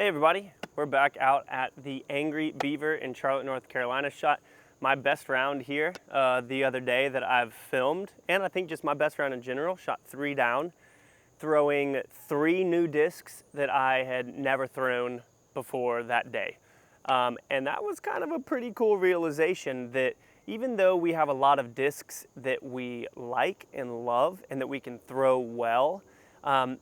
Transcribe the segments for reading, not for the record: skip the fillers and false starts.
Hey everybody, we're back out at the Angry Beaver in Charlotte, North Carolina. Shot my best round here the other day that I've filmed, and I think just my best round in general. Shot 3 down, throwing 3 new discs that I had never thrown before that day. And that was kind of a pretty cool realization that even though we have a lot of discs that we like and love and that we can throw well,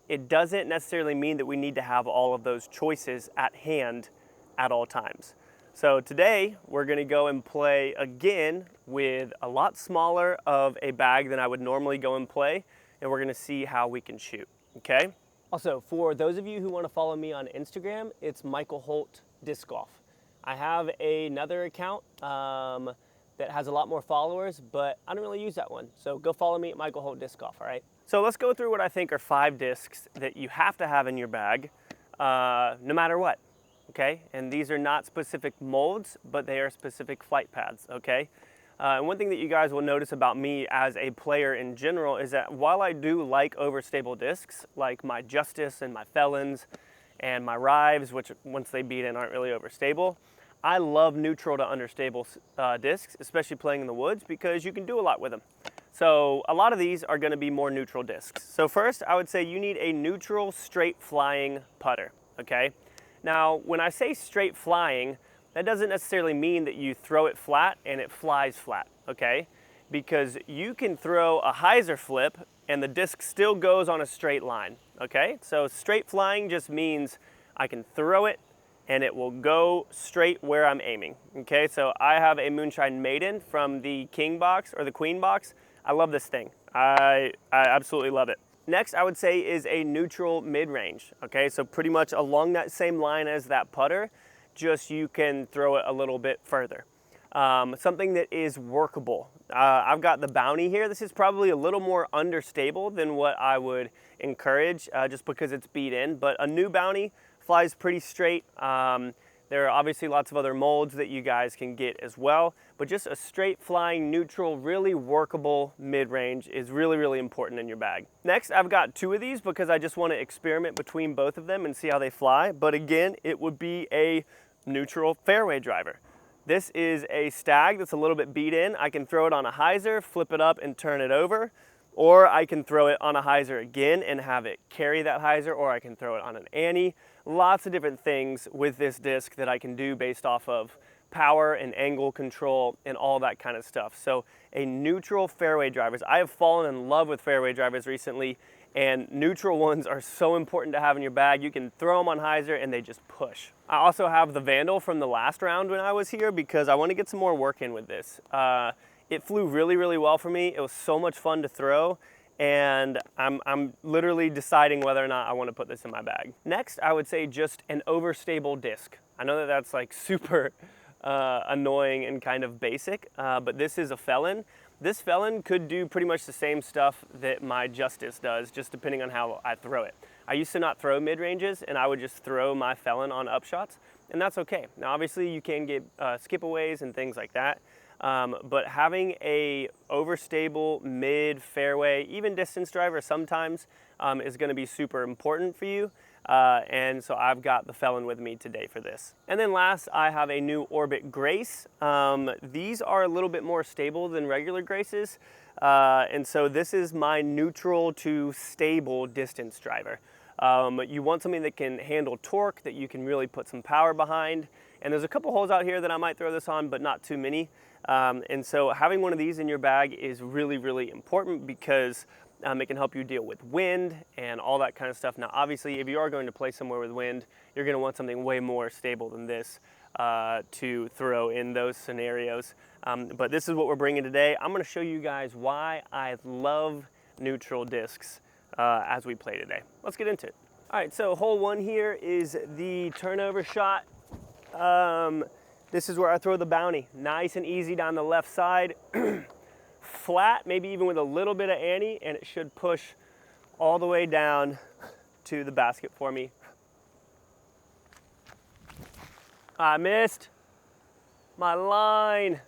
it doesn't necessarily mean that we need to have all of those choices at hand at all times. So today we're going to go and play again with a lot smaller of a bag than I would normally go and play, and we're going to see how we can shoot, okay? Also, for those of you who want to follow me on Instagram, it's Michael Holt Disc Golf. I have another account that has a lot more followers, but I don't really use that one. So go follow me at Michael Holt Disc Golf, all right? So let's go through what I think are 5 discs that you have to have in your bag, no matter what, okay? And these are not specific molds, but they are specific flight paths, okay? And one thing that you guys will notice about me as a player in general is that while I do like overstable discs, like my Justice and my Felons and my Rives, which once they beat in aren't really overstable, I love neutral to understable discs, especially playing in the woods, because you can do a lot with them. So a lot of these are going to be more neutral discs. So first, I would say you need a neutral straight flying putter, okay? Now, when I say straight flying, that doesn't necessarily mean that you throw it flat and it flies flat, okay? Because you can throw a hyzer flip and the disc still goes on a straight line, okay? So straight flying just means I can throw it and it will go straight where I'm aiming, okay? So I have a Moonshine Maiden from the King box or the Queen box. I love this thing. I absolutely love it. Next, I would say is a neutral mid-range, okay? So pretty much along that same line as that putter, just you can throw it a little bit further. Something that is workable. I've got the Bounty here. This is probably a little more understable than what I would encourage just because it's beat in, but a new Bounty flies pretty straight. There are obviously lots of other molds that you guys can get as well, but just a straight flying neutral, really workable mid-range is really, really important in your bag. Next, I've got 2 of these because I just want to experiment between both of them and see how they fly. But again, it would be a neutral fairway driver. This is a stag that's a little bit beat in. I can throw it on a hyzer, flip it up and turn it over, or I can throw it on a hyzer again and have it carry that hyzer, or I can throw it on an Annie. Lots of different things with this disc that I can do based off of power and angle control and all that kind of stuff. So a neutral fairway drivers. I have fallen in love with fairway drivers recently, and neutral ones are so important to have in your bag. You can throw them on hyzer and they just push. I also have the Vandal from the last round when I was here because I want to get some more work in with this. It flew really, really well for me. It was so much fun to throw, and I'm literally deciding whether or not I want to put this in my bag. Next, I would say just an overstable disc. I know that that's like super annoying and kind of basic, but this is a Felon. This Felon could do pretty much the same stuff that my Justice does, just depending on how I throw it. I used to not throw mid-ranges, and I would just throw my Felon on upshots, and that's okay. Now, obviously, you can get skip-aways and things like that, but having a overstable mid fairway, even distance driver sometimes is going to be super important for you. And so I've got the Felon with me today for this. And then last, I have a new Orbit Grace. These are a little bit more stable than regular Graces. And so this is my neutral to stable distance driver. You want something that can handle torque, that you can really put some power behind. And there's a couple holes out here that I might throw this on, but not too many. And so having one of these in your bag is really, really important because it can help you deal with wind and all that kind of stuff. Now, obviously, if you are going to play somewhere with wind, you're going to want something way more stable than this to throw in those scenarios. But this is what we're bringing today. I'm going to show you guys why I love neutral discs as we play today. Let's get into it. All right, so hole 1 here is the turnover shot. This is where I throw the Bounty. Nice and easy down the left side. Flat, maybe even with a little bit of Annie, and it should push all the way down to the basket for me. I missed my line.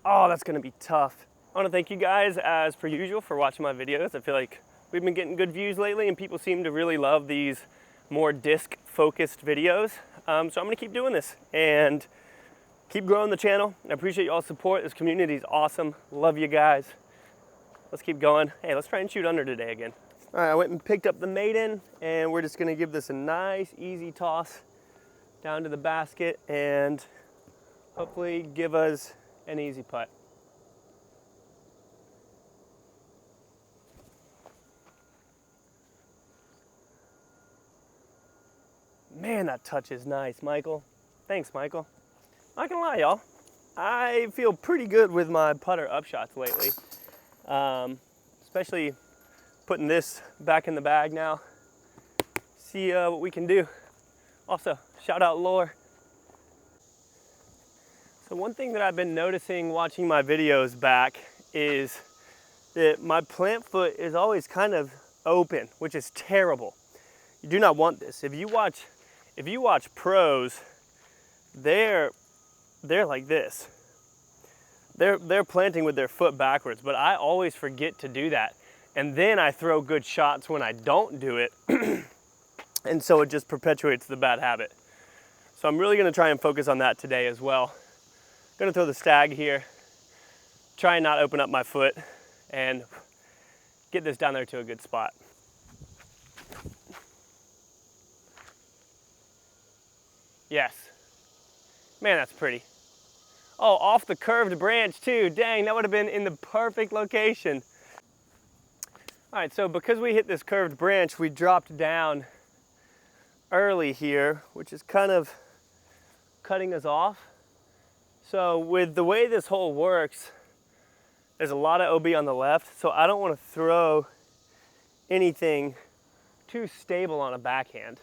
Oh, that's gonna be tough. I wanna thank you guys, as per usual, for watching my videos. I feel like we've been getting good views lately, and people seem to really love these more disc focused videos. So I'm gonna keep doing this and keep growing the channel. I appreciate y'all's support. This community is awesome. Love you guys. Let's keep going. Hey, let's try and shoot under today again. All right, I went and picked up the maiden, and we're just gonna give this a nice, easy toss down to the basket and hopefully give us an easy putt. Man, that touch is nice, Michael. Thanks, Michael. Not gonna lie, y'all. I feel pretty good with my putter upshots lately. Especially putting this back in the bag now. See what we can do. Also, shout out Lore. So one thing that I've been noticing watching my videos back is that my plant foot is always kind of open, which is terrible. You do not want this. If you watch pros, they're like this. They're planting with their foot backwards, but I always forget to do that. And then I throw good shots when I don't do it. And so it just perpetuates the bad habit. So I'm really gonna try and focus on that today as well. Gonna throw the stag here, try and not open up my foot, and get this down there to a good spot. Yes. Man, that's pretty. Oh, off the curved branch too. Dang, that would have been in the perfect location. All right, so because we hit this curved branch, we dropped down early here, which is kind of cutting us off. So with the way this hole works, there's a lot of OB on the left, so I don't want to throw anything too stable on a backhand.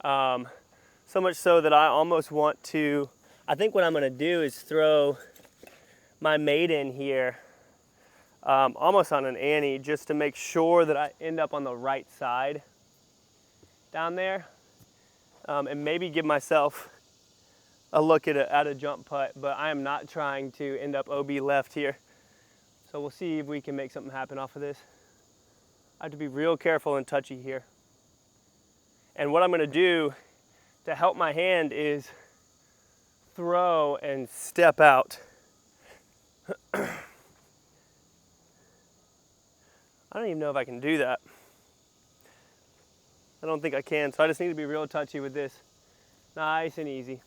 So much so that I almost want to, I think what I'm gonna do is throw my maiden here almost on an ante, just to make sure that I end up on the right side down there, and maybe give myself a look at a jump putt, but I am not trying to end up OB left here. So we'll see if we can make something happen off of this. I have to be real careful and touchy here. And what I'm gonna do to help my hand is throw and step out. I don't even know if I can do that. I don't think I can, so I just need to be real touchy with this. Nice and easy.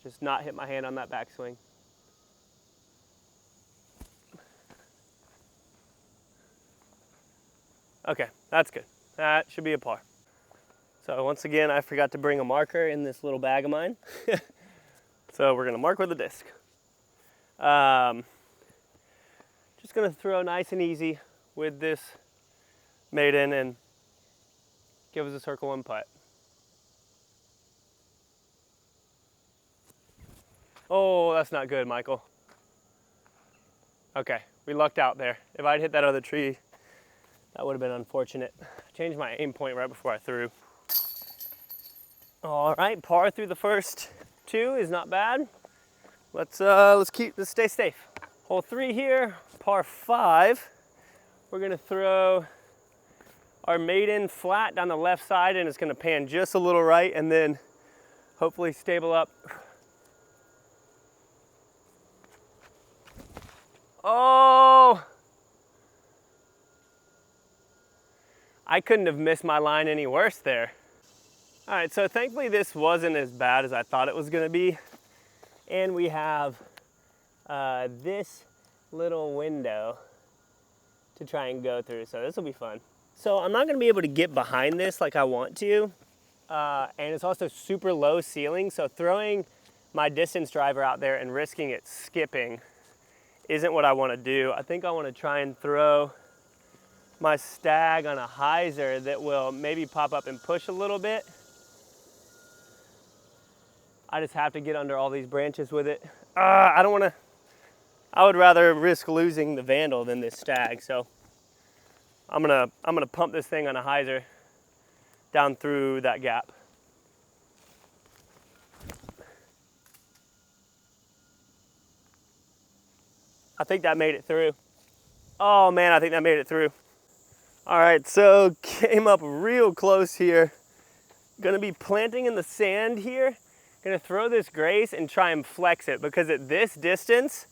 Just not hit my hand on that backswing. Okay, that's good. That should be a par. So once again, I forgot to bring a marker in this little bag of mine. So we're gonna mark with a disc. Just gonna throw nice and easy with this maiden and give us a circle one putt. Oh, that's not good, Michael. Okay, we lucked out there. If I'd hit that other tree, that would have been unfortunate. I changed my aim point right before I threw. All right, par through the first two is not bad. Let's stay safe. Hole 3 here, par 5. We're gonna throw our maiden flat down the left side, and it's gonna pan just a little right, and then hopefully stable up. Oh! I couldn't have missed my line any worse there. All right, so thankfully this wasn't as bad as I thought it was gonna be. And we have this little window to try and go through, so this will be fun. So I'm not gonna be able to get behind this like I want to, and it's also super low ceiling, so throwing my distance driver out there and risking it skipping isn't what I wanna do. I think I wanna try and throw my stag on a hyzer that will maybe pop up and push a little bit. I just have to get under all these branches with it. I would rather risk losing the Vandal than this stag, so I'm gonna pump this thing on a hyzer down through that gap. I think that made it through. Oh man, I think that made it through. All right, so came up real close here Gonna be planting in the sand here. Gonna throw this grace and try and flex it, because at this distance,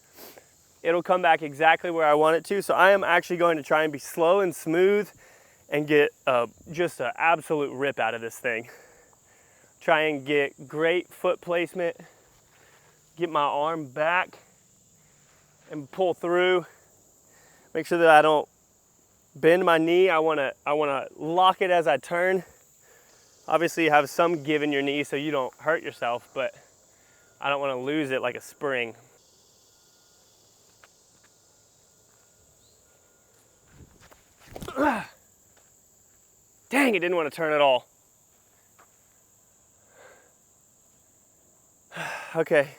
it'll come back exactly where I want it to. So I am actually going to try and be slow and smooth and get just an absolute rip out of this thing. Try and get great foot placement, get my arm back and pull through. Make sure that I don't bend my knee. I wanna lock it as I turn. Obviously have some give in your knee so you don't hurt yourself, but I don't wanna lose it like a spring. Dang, it didn't want to turn at all. Okay,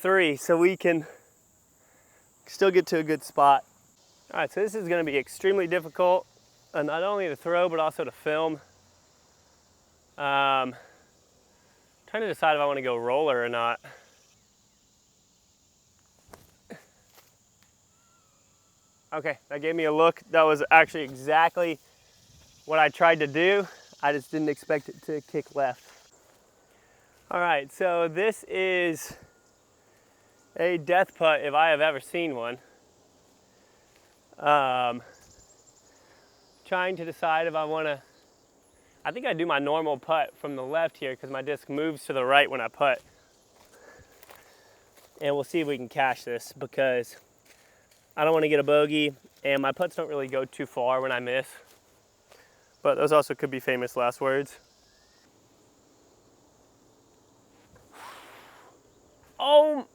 3, so we can still get to a good spot. All right, so this is gonna be extremely difficult, not only to throw, but also to film. Trying to decide if I want to go roller or not. Okay, that gave me a look. That was actually exactly what I tried to do. I just didn't expect it to kick left. All right, so this is a death putt if I have ever seen one. Trying to decide if I want to, I think I do my normal putt from the left here because my disc moves to the right when I putt. And we'll see if we can cash this, because I don't want to get a bogey, and my putts don't really go too far when I miss. But those also could be famous last words. Oh!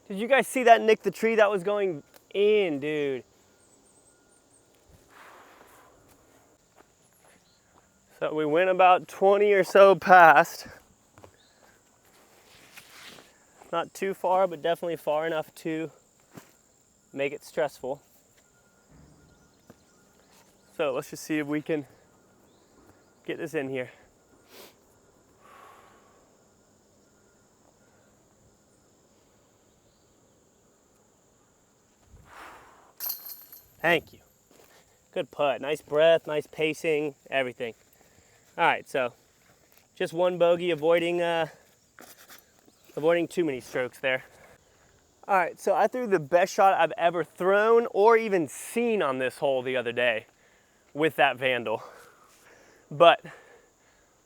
Did you guys see that nick the tree? That was going in, dude. So we went about 20 or so past. Not too far, but definitely far enough to make it stressful. So let's just see if we can get this in here. Thank you. Good putt. Nice breath, nice pacing, everything. All right, so just one bogey, avoiding too many strokes there. All right, so I threw the best shot I've ever thrown or even seen on this hole the other day with that Vandal. But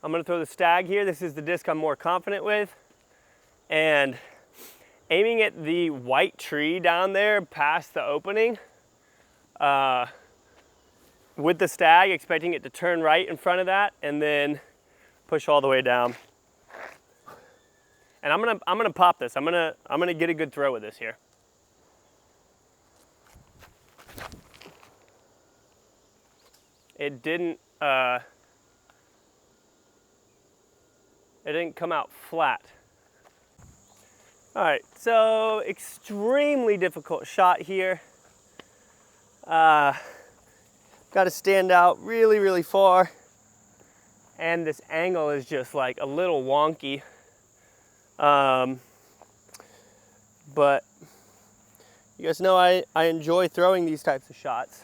I'm gonna throw the stag here. This is the disc I'm more confident with. And aiming at the white tree down there past the opening, with the stag, expecting it to turn right in front of that and then push all the way down. And I'm gonna pop this. I'm gonna get a good throw with this here. It didn't come out flat. All right, so extremely difficult shot here. Got to stand out really, really far. And this angle is just like a little wonky. But you guys know I enjoy throwing these types of shots,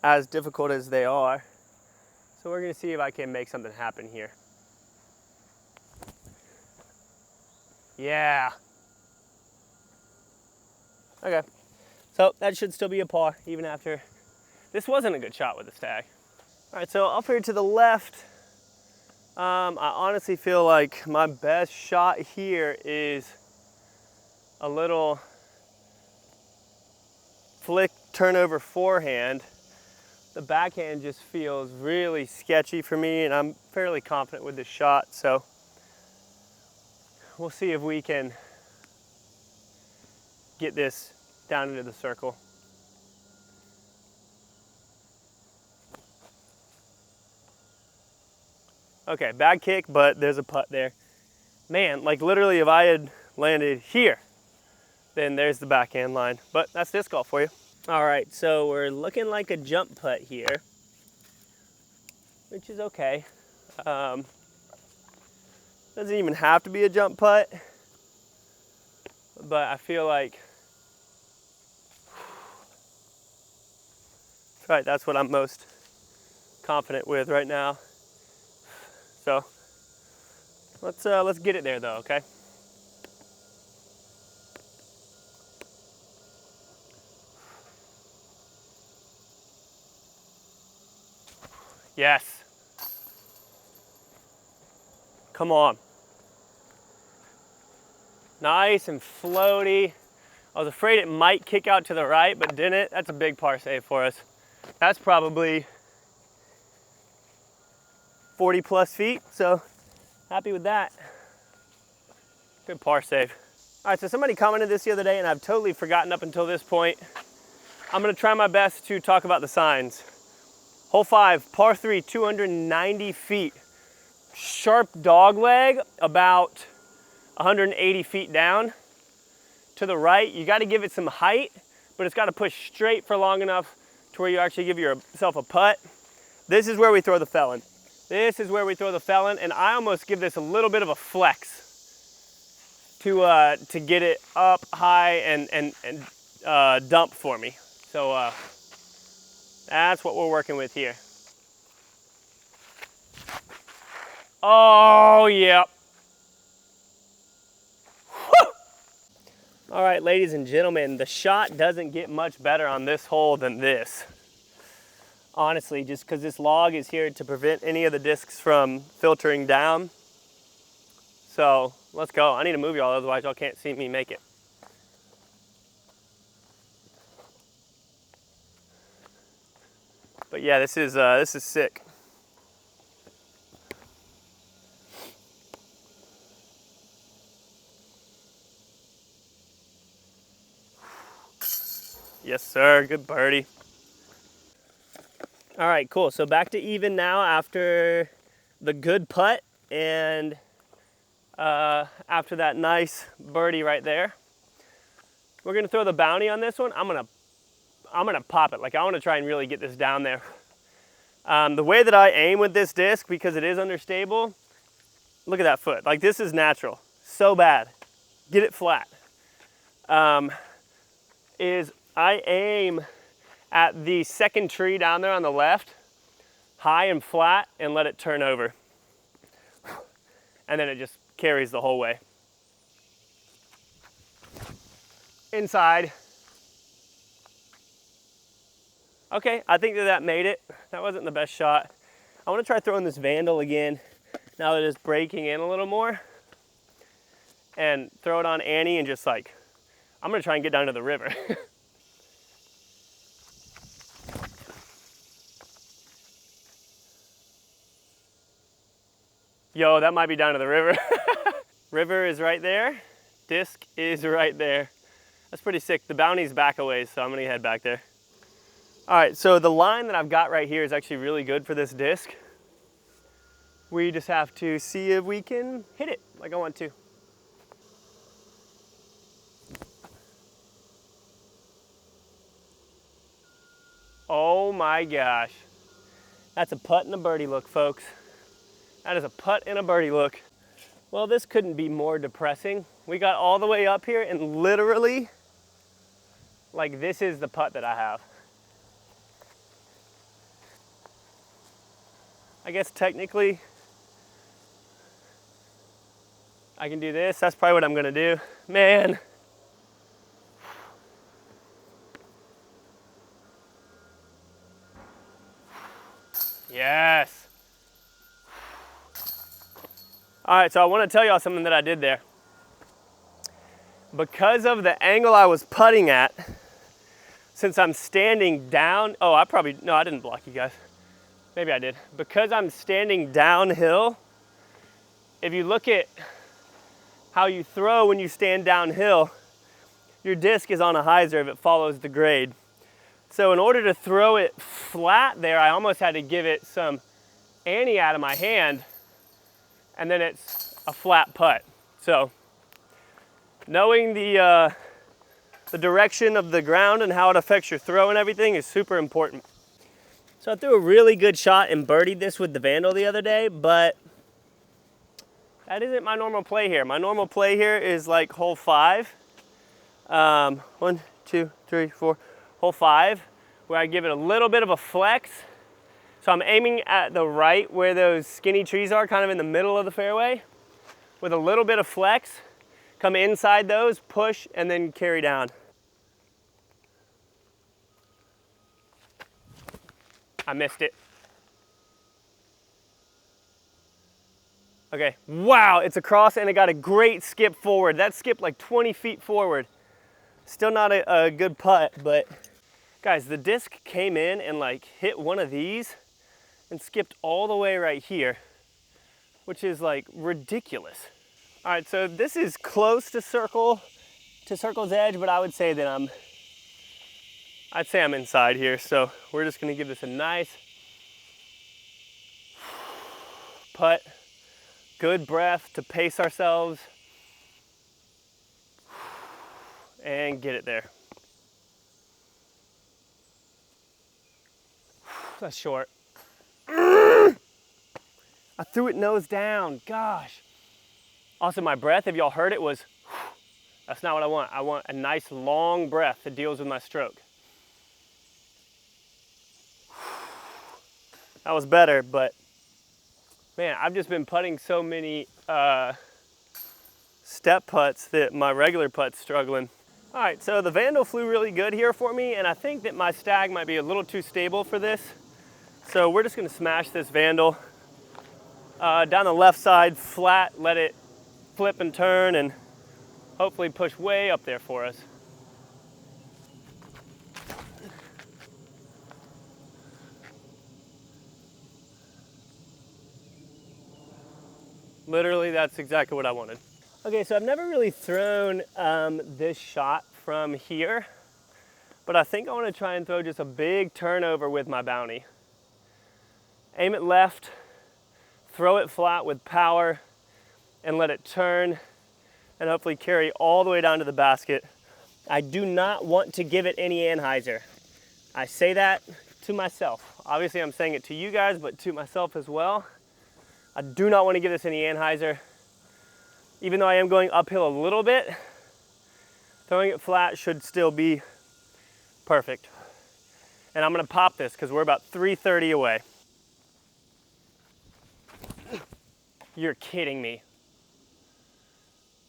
as difficult as they are. So we're gonna see if I can make something happen here. Yeah. Okay, so that should still be a par even after. This wasn't a good shot with the stag. All right, so up here to the left, I honestly feel like my best shot here is a little flick turnover forehand. The backhand just feels really sketchy for me, and I'm fairly confident with this shot, so we'll see if we can get this down into the circle. Okay, bad kick, but there's a putt there. Man, like literally if I had landed here, then there's the backhand line. But that's disc golf for you. All right, so we're looking like a jump putt here, which is okay. Doesn't even have to be a jump putt, but I feel like, right, that's what I'm most confident with right now. So let's get it there though, okay? Yes. Come on. Nice and floaty. I was afraid it might kick out to the right, but didn't. That's a big par save for us. That's probably 40 plus feet, so happy with that. Good par save. All right, so somebody commented this the other day and I've totally forgotten up until this point. I'm gonna try my best to talk about the signs. Hole 5, par 3, 290 feet. Sharp dog leg, about 180 feet down. To the right, you gotta give it some height, but it's gotta push straight for long enough to where you actually give yourself a putt. This is where we throw the Felon. This is where we throw the Felon, and I almost give this a little bit of a flex to get it up high and dump for me. So that's what we're working with here. Oh, yep. All right, ladies and gentlemen, the shot doesn't get much better on this hole than this. Honestly, just because this log is here to prevent any of the discs from filtering down. So let's go. I need to move y'all, otherwise y'all can't see me make it. But yeah, this is sick. Yes, sir. Good birdie. All right, cool. So back to even now after the good putt and after that nice birdie right there. We're gonna throw the bounty on this one. I'm gonna pop it. Like, I want to try and really get this down there. The way that I aim with this disc, because it is understable, look at that foot. Like, this is natural. So bad. Get it flat. Is I aim at the second tree down there on the left, high and flat, and let it turn over. And then it just carries the whole way. Inside. Okay, I think that made it. That wasn't the best shot. I want to try throwing this Vandal again now that it's breaking in a little more. And throw it on Annie and just like, I'm gonna try and get down to the river. Yo, that might be down to the river. River is right there. Disc is right there. That's pretty sick. The bounty's back a ways, so I'm gonna head back there. All right, so the line that I've got right here is actually really good for this disc. We just have to see if we can hit it like I want to. Oh my gosh. That's a putt and a birdie look, folks. That is a putt and a birdie look. Well, this couldn't be more depressing. We got all the way up here and literally, like, this is the putt that I have. I guess technically I can do this. That's probably what I'm gonna do. Man. Yes. All right, so I want to tell y'all something that I did there. Because of the angle I was putting at, since I'm standing down, no, I didn't block you guys. Maybe I did. Because I'm standing downhill, if you look at how you throw when you stand downhill, your disc is on a hyzer if it follows the grade. So in order to throw it flat there, I almost had to give it some Annie out of my hand, and then it's a flat putt. So knowing the direction of the ground and how it affects your throw and everything is super important. So I threw a really good shot and birdied this with the Vandal the other day, but that isn't my normal play here. My normal play here is like hole 5. 1, 2, 3, 4, hole 5, where I give it a little bit of a flex, So I'm aiming at the right where those skinny trees are, kind of in the middle of the fairway, with a little bit of flex. Come inside those, push, and then carry down. I missed it. Okay, wow, it's across and it got a great skip forward. That skipped like 20 feet forward. Still not a good putt, but guys, the disc came in and like hit one of these and skipped all the way right here, which is like ridiculous. All right, so this is close to circle's edge, but I would say that I'd say I'm inside here. So we're just gonna give this a nice putt. Good breath to pace ourselves and get it there. That's short. I threw it nose down, gosh. Also my breath, if y'all heard it, was, that's not what I want. I want a nice long breath that deals with my stroke. That was better, but man, I've just been putting so many step putts that my regular putt's struggling. All right, so the Vandal flew really good here for me, and I think that my Stag might be a little too stable for this. So we're just gonna smash this Vandal down the left side, flat, let it flip and turn, and hopefully push way up there for us. Literally, that's exactly what I wanted. Okay, so I've never really thrown this shot from here, but I think I want to try and throw just a big turnover with my bounty. Aim it left, throw it flat with power, and let it turn, and hopefully carry all the way down to the basket. I do not want to give it any anhyzer. I say that to myself. Obviously, I'm saying it to you guys, but to myself as well. I do not want to give this any anhyzer. Even though I am going uphill a little bit, throwing it flat should still be perfect. And I'm gonna pop this because we're about 330 away. You're kidding me.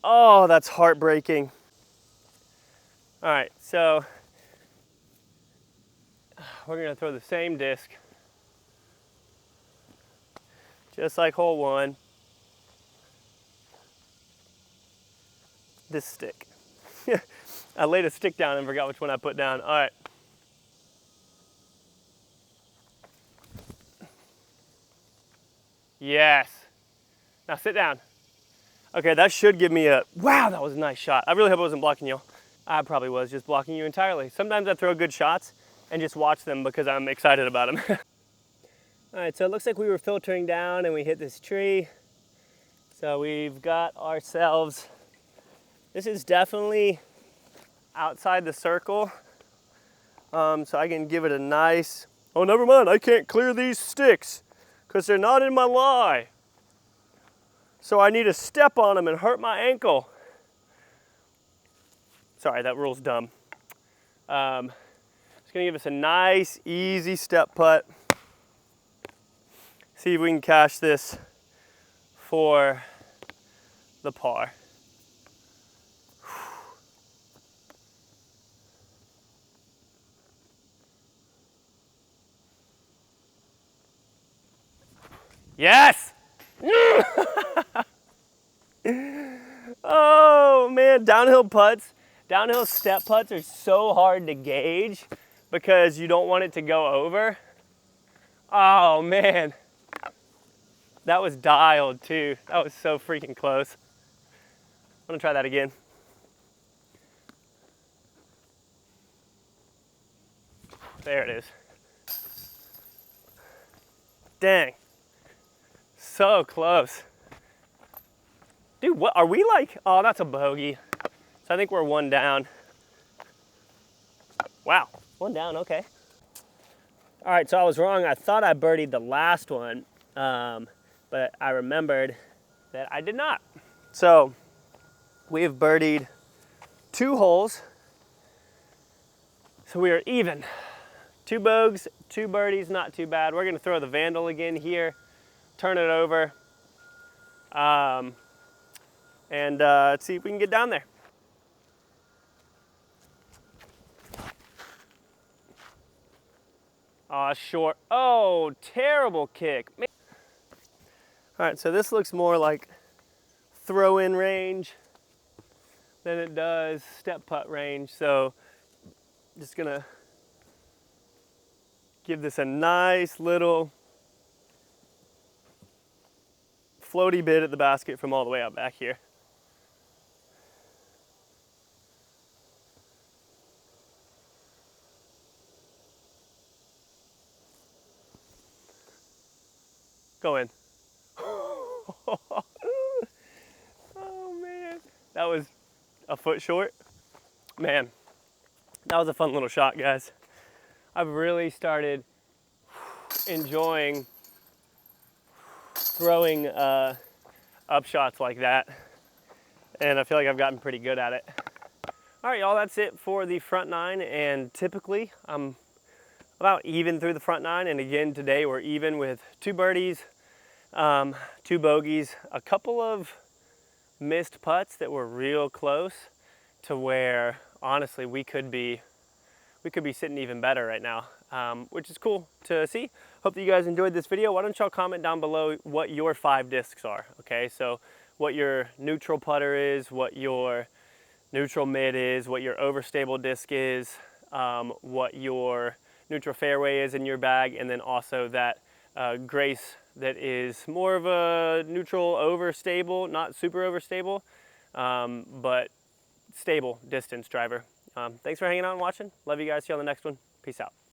Oh, that's heartbreaking. All right, so we're gonna throw the same disc, just like hole one. This stick. I laid a stick down and forgot which one I put down. All right. Yes. Now sit down. Okay, that should give me a, wow, that was a nice shot. I really hope I wasn't blocking you. I probably was just blocking you entirely. Sometimes I throw good shots and just watch them because I'm excited about them. All right, so it looks like we were filtering down and we hit this tree. So we've got ourselves, this is definitely outside the circle. So I can give it a nice, oh, never mind, I can't clear these sticks because they're not in my lie. So I need to step on them and hurt my ankle. Sorry, that rule's dumb. Just gonna give us a nice, easy step putt. See if we can cash this for the par. Yes! Oh man, downhill putts, downhill step putts are so hard to gauge because you don't want it to go over. Oh man, that was dialed too. That was so freaking close. I'm gonna try that again. There it is. Dang, so close. Dude, what are we like? Oh, that's a bogey. So I think we're one down. Wow, one down, okay. All right, so I was wrong. I thought I birdied the last one, but I remembered that I did not. So we have birdied 2 holes. So we are even. 2 bogeys, 2 birdies, not too bad. We're gonna throw the Vandal again here, turn it over, and let's see if we can get down there. Aw, short. Oh, terrible kick. Man. All right, so this looks more like throw-in range than it does step putt range. So just gonna give this a nice little floaty bit at the basket from all the way out back here. Go in. Oh man, that was a foot short. Man, that was a fun little shot, guys. I've really started enjoying throwing up shots like that, and I feel like I've gotten pretty good at it. All right, y'all, that's it for the front 9, and typically I'm about even through the front 9, and again today we're even with 2 birdies, 2 bogeys, a couple of missed putts that were real close to where honestly we could be sitting even better right now, which is cool to see. Hope that you guys enjoyed this video. Why don't y'all comment down below what your 5 discs are, okay? So what your neutral putter is, what your neutral mid is, what your overstable disc is, what your neutral fairway is in your bag, and then also that Grace that is more of a neutral overstable, not super overstable, but stable distance driver. Thanks for hanging out and watching. Love you guys. See you on the next one. Peace out.